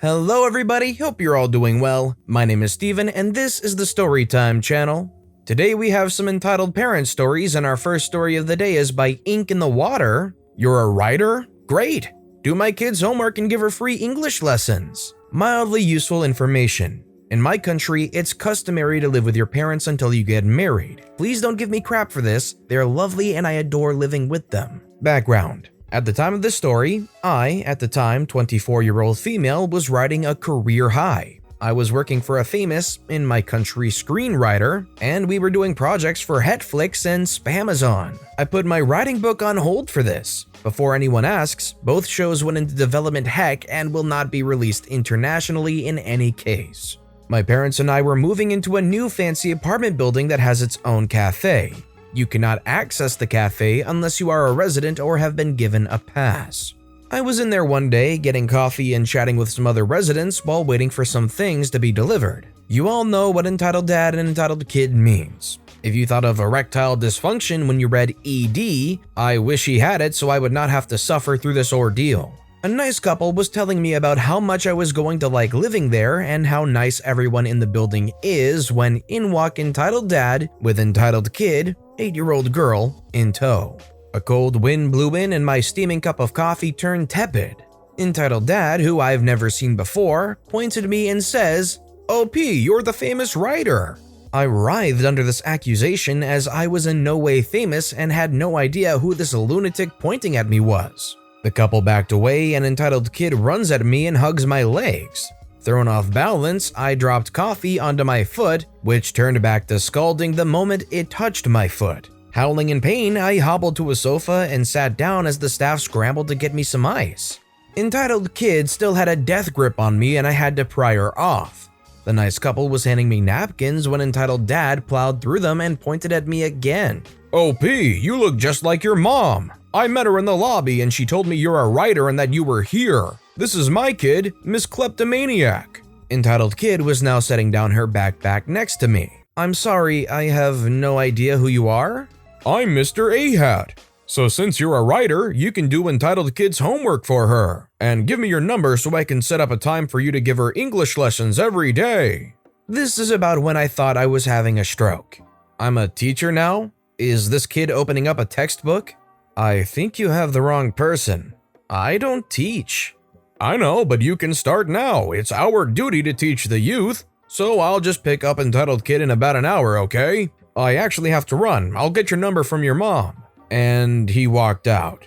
Hello everybody, hope you're all doing well. My name is Steven and this is the Storytime channel. Today we have some entitled parent stories and our first story of the day is by Inkinthewater. You're a writer? Great! Do my kids' homework and give her free English lessons. Mildly useful information. In my country, it's customary to live with your parents until you get married. Please don't give me crap for this, they're lovely and I adore living with them. Background. At the time of this story, I, at the time 24-year-old female, was riding a career high. I was working for a famous, in my country, screenwriter, and we were doing projects for Netflix and Spamazon. I put my writing book on hold for this. Before anyone asks, both shows went into development heck and will not be released internationally in any case. My parents and I were moving into a new fancy apartment building that has its own cafe. You cannot access the cafe unless you are a resident or have been given a pass. I was in there one day getting coffee and chatting with some other residents while waiting for some things to be delivered. You all know what entitled dad and entitled kid means. If you thought of erectile dysfunction when you read ED, I wish he had it so I would not have to suffer through this ordeal. A nice couple was telling me about how much I was going to like living there and how nice everyone in the building is when in walk entitled dad with entitled kid, 8-year-old girl, in tow. A cold wind blew in and my steaming cup of coffee turned tepid. Entitled dad, who I've never seen before, points at me and says, "OP, you're the famous writer." I writhed under this accusation as I was in no way famous and had no idea who this lunatic pointing at me was. The couple backed away and entitled kid runs at me and hugs my legs. Thrown off balance, I dropped coffee onto my foot, which turned back to scalding the moment it touched my foot. Howling in pain, I hobbled to a sofa and sat down as the staff scrambled to get me some ice. Entitled kid still had a death grip on me and I had to pry her off. The nice couple was handing me napkins when entitled dad plowed through them and pointed at me again. "OP, you look just like your mom. I met her in the lobby and she told me you're a writer and that you were here. This is my kid, Miss Kleptomaniac." Entitled kid was now setting down her backpack next to me. "I'm sorry, I have no idea who you are." "I'm Mr. A-Hat. So since you're a writer, you can do entitled kid's homework for her. And give me your number so I can set up a time for you to give her English lessons every day." This is about when I thought I was having a stroke. I'm a teacher now? Is this kid opening up a textbook? I think you have the wrong person. I don't teach. I know, but you can start now. It's our duty to teach the youth. So I'll just pick up entitled kid in about an hour, okay? I actually have to run. I'll get your number from your mom. And he walked out,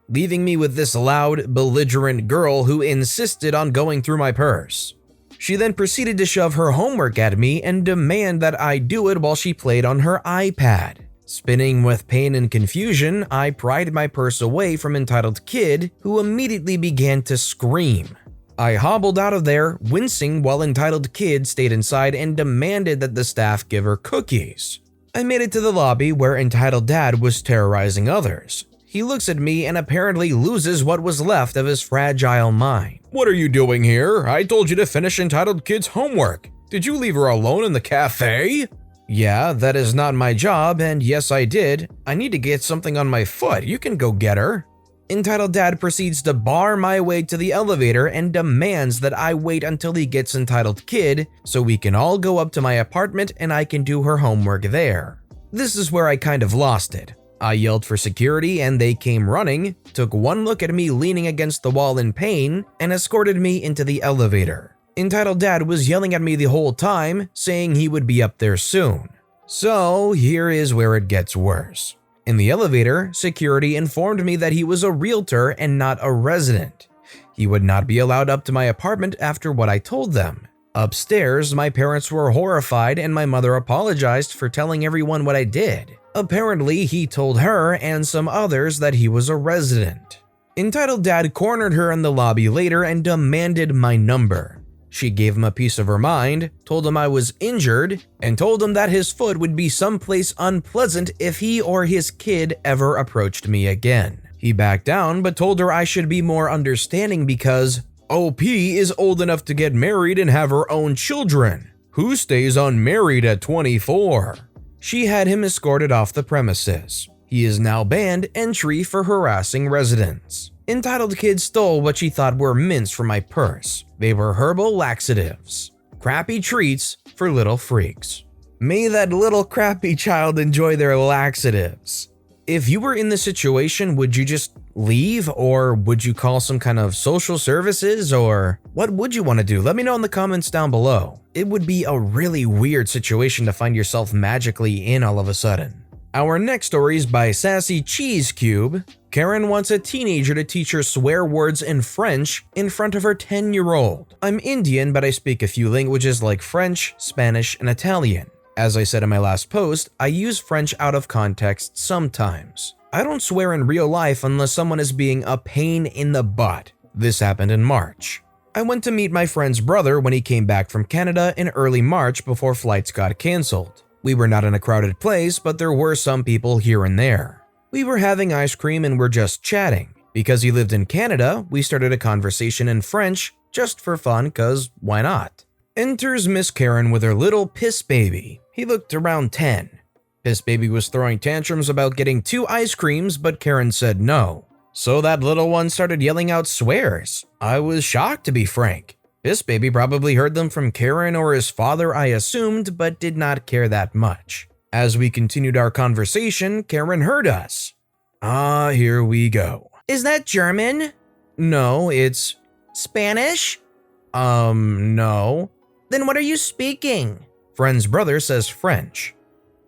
leaving me with this loud, belligerent girl who insisted on going through my purse. She then proceeded to shove her homework at me and demand that I do it while she played on her iPad. Spinning with pain and confusion, I pried my purse away from entitled kid, who immediately began to scream. I hobbled out of there, wincing while entitled kid stayed inside and demanded that the staff give her cookies. I made it to the lobby where entitled dad was terrorizing others. He looks at me and apparently loses what was left of his fragile mind. "What are you doing here? I told you to finish entitled kid's homework. Did you leave her alone in the cafe?" "Yeah, that is not my job, and yes I did. I need to get something on my foot, you can go get her." Entitled dad proceeds to bar my way to the elevator and demands that I wait until he gets entitled kid so we can all go up to my apartment and I can do her homework there. This is where I kind of lost it. I yelled for security and they came running, took one look at me leaning against the wall in pain, and escorted me into the elevator. Entitled dad was yelling at me the whole time, saying he would be up there soon. So here is where it gets worse. In the elevator, security informed me that he was a realtor and not a resident. He would not be allowed up to my apartment after what I told them. Upstairs, my parents were horrified and my mother apologized for telling everyone what I did. Apparently, he told her and some others that he was a resident. Entitled dad cornered her in the lobby later and demanded my number. She gave him a piece of her mind, told him I was injured, and told him that his foot would be someplace unpleasant if he or his kid ever approached me again. He backed down but told her I should be more understanding because OP is old enough to get married and have her own children. Who stays unmarried at 24? She had him escorted off the premises. He is now banned entry for harassing residents. Entitled kid stole what she thought were mints from my purse. They were herbal laxatives. Crappy treats for little freaks. May that little crappy child enjoy their laxatives. If you were in this situation, would you just leave, or would you call some kind of social services, or what would you want to do? Let me know in the comments down below. It would be a really weird situation to find yourself magically in all of a sudden. Our next story is by sassy-cheese-cube. Karen wants a teenager to teach her swear words in French in front of her 10-year-old. I'm Indian, but I speak a few languages like French, Spanish, and Italian. As I said in my last post, I use French out of context sometimes. I don't swear in real life unless someone is being a pain in the butt. This happened in March. I went to meet my friend's brother when he came back from Canada in early March before flights got cancelled. We were not in a crowded place, but there were some people here and there. We were having ice cream and were just chatting. Because he lived in Canada, we started a conversation in French just for fun, cause why not? Enters Miss Karen with her little piss baby. He looked around 10. Piss baby was throwing tantrums about getting 2 ice creams, but Karen said no. So that little one started yelling out swears. I was shocked, to be frank. Piss baby probably heard them from Karen or his father, I assumed, but did not care that much. As we continued our conversation, Karen heard us. Here we go. Is that German? No, it's… Spanish? No. Then what are you speaking? Friend's brother says French.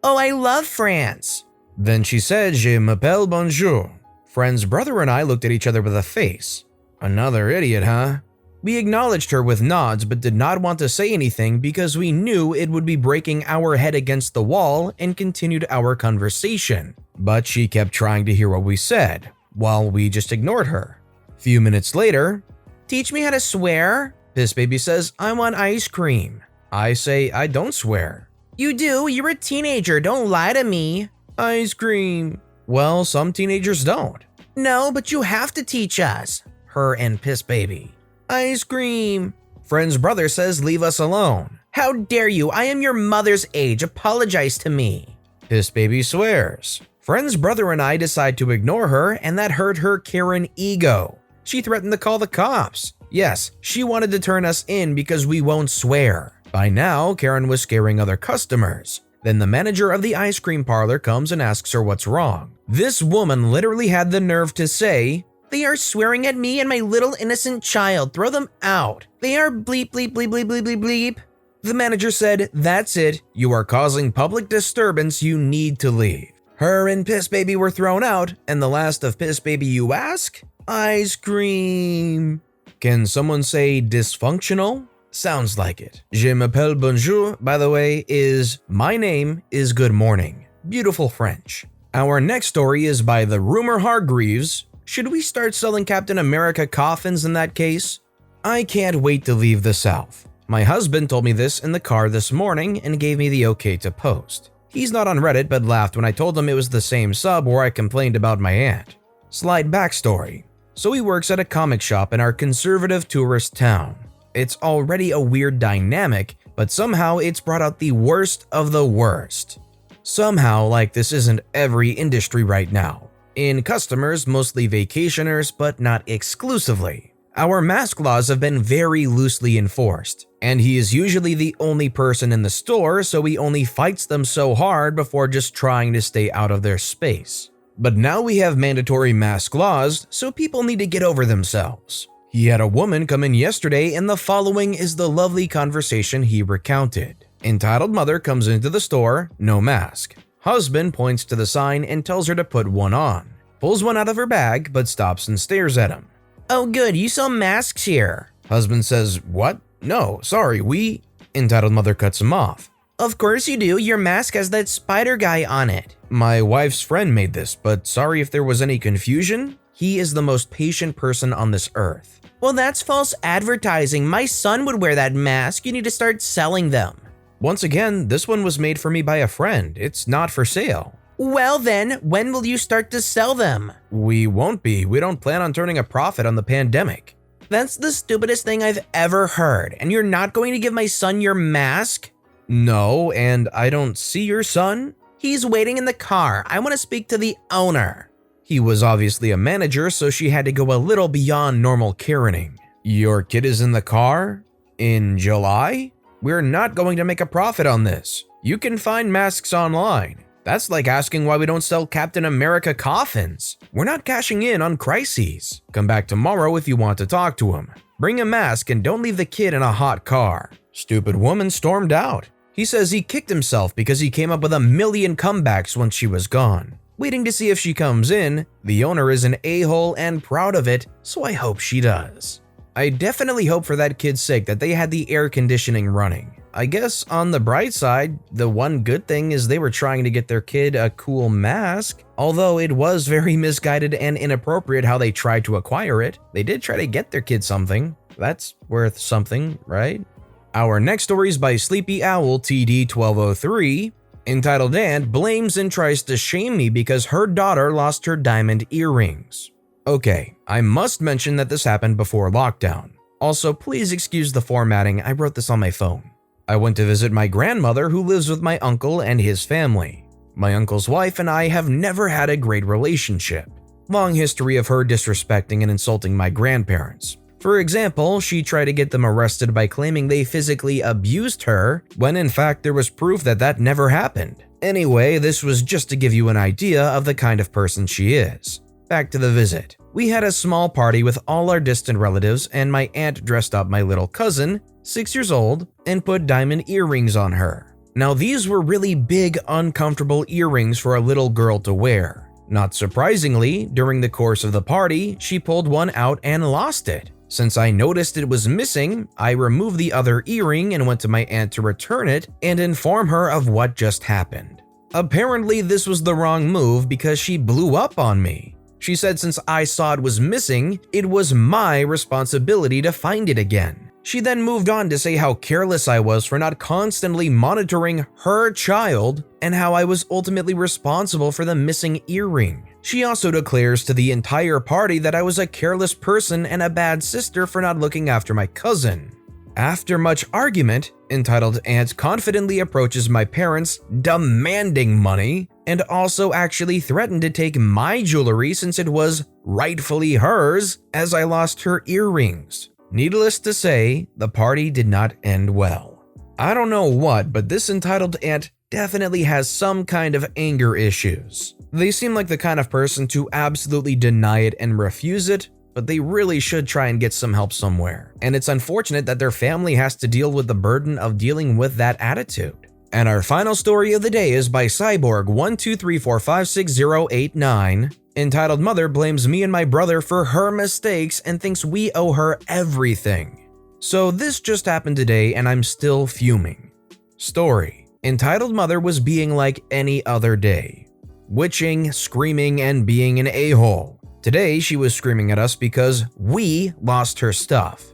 Oh, I love France. Then she said, Je m'appelle bonjour. Friend's brother and I looked at each other with a face. Another idiot, huh? We acknowledged her with nods but did not want to say anything because we knew it would be breaking our head against the wall and continued our conversation. But she kept trying to hear what we said, while we just ignored her. Few minutes later, Teach me how to swear? Piss baby says, I want ice cream. I say, I don't swear. You do, you're a teenager, don't lie to me. Ice cream. Well, some teenagers don't. No, but you have to teach us. Her and Piss baby. Ice cream. Friend's brother says, leave us alone. How dare you, I am your mother's age, apologize to me. Piss baby swears. Friend's brother and I decide to ignore her, and that hurt her Karen ego. She threatened to call the cops. Yes, she wanted to turn us in because we won't swear. By now, Karen was scaring other customers. Then the manager of the ice cream parlor comes and asks her what's wrong. This woman literally had the nerve to say, They are swearing at me and my little innocent child, throw them out. They are bleep bleep bleep bleep bleep bleep bleep. The manager said, that's it, you are causing public disturbance, you need to leave. Her and Piss baby were thrown out, and the last of Piss baby you ask? Ice cream. Can someone say dysfunctional? Sounds like it. Je m'appelle bonjour, by the way, is my name is good morning. Beautiful French. Our next story is by therumorhargreeves. Should we start selling Captain America coffins in that case? I can't wait to leave the South. My husband told me this in the car this morning and gave me the okay to post. He's not on Reddit but laughed when I told him it was the same sub where I complained about my aunt. Slight backstory. So he works at a comic shop in our conservative tourist town. It's already a weird dynamic, but somehow it's brought out the worst of the worst. Somehow, like this isn't every industry right now. In customers, mostly vacationers, but not exclusively. Our mask laws have been very loosely enforced, and he is usually the only person in the store, so he only fights them so hard before just trying to stay out of their space. But now we have mandatory mask laws, so people need to get over themselves. He had a woman come in yesterday, and the following is the lovely conversation he recounted. Entitled mother comes into the store, no mask. Husband points to the sign and tells her to put one on. Pulls one out of her bag, but stops and stares at him. Oh good, you sell masks here. Husband says, what? No, sorry, we… Entitled mother cuts him off. Of course you do, your mask has that spider guy on it. My wife's friend made this, but sorry if there was any confusion. He is the most patient person on this earth. Well, that's false advertising. My son would wear that mask. You need to start selling them. Once again, this one was made for me by a friend. It's not for sale. Well then, when will you start to sell them? We won't be. We don't plan on turning a profit on the pandemic. That's the stupidest thing I've ever heard. And you're not going to give my son your mask? No, and I don't see your son. He's waiting in the car. I want to speak to the owner. He was obviously a manager, so she had to go a little beyond normal Karening. Your kid is in the car? In July? We're not going to make a profit on this. You can find masks online. That's like asking why we don't sell Captain America coffins. We're not cashing in on crises. Come back tomorrow if you want to talk to him. Bring a mask and don't leave the kid in a hot car. Stupid woman stormed out. He says he kicked himself because he came up with 1,000,000 comebacks once she was gone. Waiting to see if she comes in. The owner is an a-hole and proud of it, so I hope she does. I definitely hope for that kid's sake that they had the air conditioning running. I guess on the bright side, the one good thing is they were trying to get their kid a cool mask. Although it was very misguided and inappropriate how they tried to acquire it, they did try to get their kid something. That's worth something, right? Our next story is by Sleepy Owl TD1203, entitled "Aunt Blames and Tries to Shame Me Because Her Daughter Lost Her Diamond Earrings." Okay, I must mention that this happened before lockdown. Also, please excuse the formatting, I wrote this on my phone. I went to visit my grandmother who lives with my uncle and his family. My uncle's wife and I have never had a great relationship. Long history of her disrespecting and insulting my grandparents. For example, she tried to get them arrested by claiming they physically abused her, when in fact there was proof that that never happened. Anyway, this was just to give you an idea of the kind of person she is. Back to the visit. We had a small party with all our distant relatives, and my aunt dressed up my little cousin, 6 years old, and put diamond earrings on her. Now these were really big, uncomfortable earrings for a little girl to wear. Not surprisingly, during the course of the party, she pulled one out and lost it. Since I noticed it was missing, I removed the other earring and went to my aunt to return it and inform her of what just happened. Apparently this was the wrong move because she blew up on me. She said since I saw it was missing, it was my responsibility to find it again. She then moved on to say how careless I was for not constantly monitoring her child and how I was ultimately responsible for the missing earring. She also declares to the entire party that I was a careless person and a bad sister for not looking after my cousin. After much argument, entitled Aunt confidently approaches my parents, demanding money, and also actually threatened to take my jewelry since it was rightfully hers, as I lost her earrings. Needless to say, the party did not end well. I don't know what, but this entitled aunt definitely has some kind of anger issues. They seem like the kind of person to absolutely deny it and refuse it, but they really should try and get some help somewhere. And it's unfortunate that their family has to deal with the burden of dealing with that attitude. And our final story of the day is by Cyborg123456089, entitled "Mother Blames Me and My Brother for Her Mistakes and Thinks We Owe Her Everything." So this just happened today and I'm still fuming. Story, entitled "Mother Was Being Like Any Other Day. Witching, screaming, and being an a-hole. Today she was screaming at us because we lost her stuff.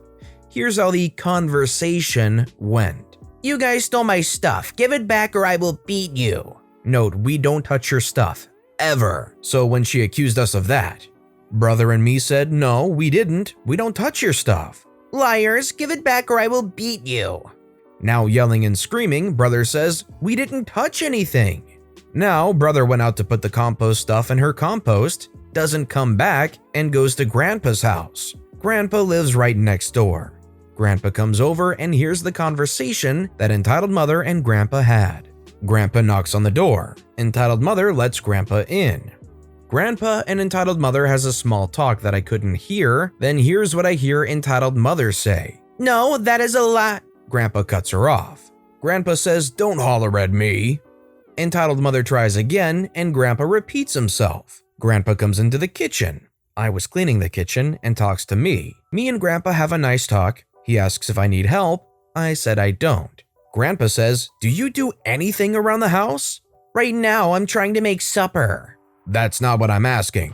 Here's how the conversation went. You guys stole my stuff. Give it back or I will beat you. Note, we don't touch your stuff. Ever. So when she accused us of that, brother and me said, no, we didn't. We don't touch your stuff. Liars, give it back or I will beat you. Now yelling and screaming, brother says, we didn't touch anything. Now brother went out to put the compost stuff in her compost, doesn't come back, and goes to grandpa's house. Grandpa lives right next door. Grandpa comes over and hears the conversation that entitled mother and grandpa had. Grandpa knocks on the door. Entitled mother lets grandpa in. Grandpa and entitled mother has a small talk that I couldn't hear, then here's what I hear entitled mother say. No, that is a lie. Grandpa cuts her off. Grandpa says, don't holler at me. Entitled mother tries again and grandpa repeats himself. Grandpa comes into the kitchen. I was cleaning the kitchen and talks to me. Me and grandpa have a nice talk. He asks if I need help. I said I don't. Grandpa says, do you do anything around the house? Right now, I'm trying to make supper. That's not what I'm asking.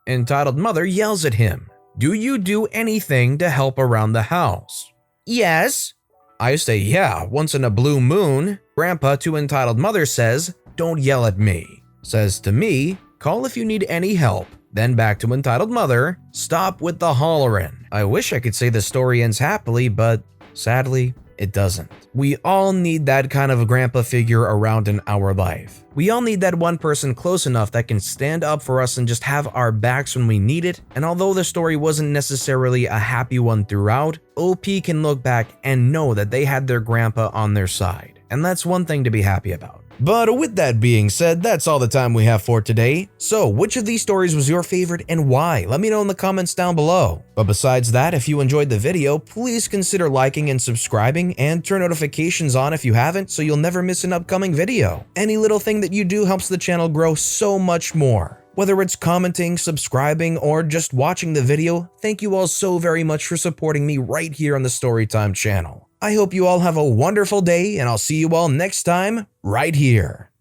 Entitled mother yells at him. Do you do anything to help around the house? Yes. I say yeah, once in a blue moon. Grandpa to entitled mother says, don't yell at me. Says to me, call if you need any help. Then back to entitled mother, stop with the hollerin'. I wish I could say the story ends happily, but sadly, It doesn't. We all need that kind of a grandpa figure around in our life. We all need that one person close enough that can stand up for us and just have our backs when we need it. And although the story wasn't necessarily a happy one throughout, OP can look back and know that they had their grandpa on their side. And that's one thing to be happy about. But with that being said, that's all the time we have for today. So, which of these stories was your favorite and why? Let me know in the comments down below. But besides that, if you enjoyed the video, please consider liking and subscribing and turn notifications on if you haven't so you'll never miss an upcoming video. Any little thing that you do helps the channel grow so much more. Whether it's commenting, subscribing, or just watching the video, thank you all so very much for supporting me right here on the Storytime channel. I hope you all have a wonderful day, and I'll see you all next time, right here.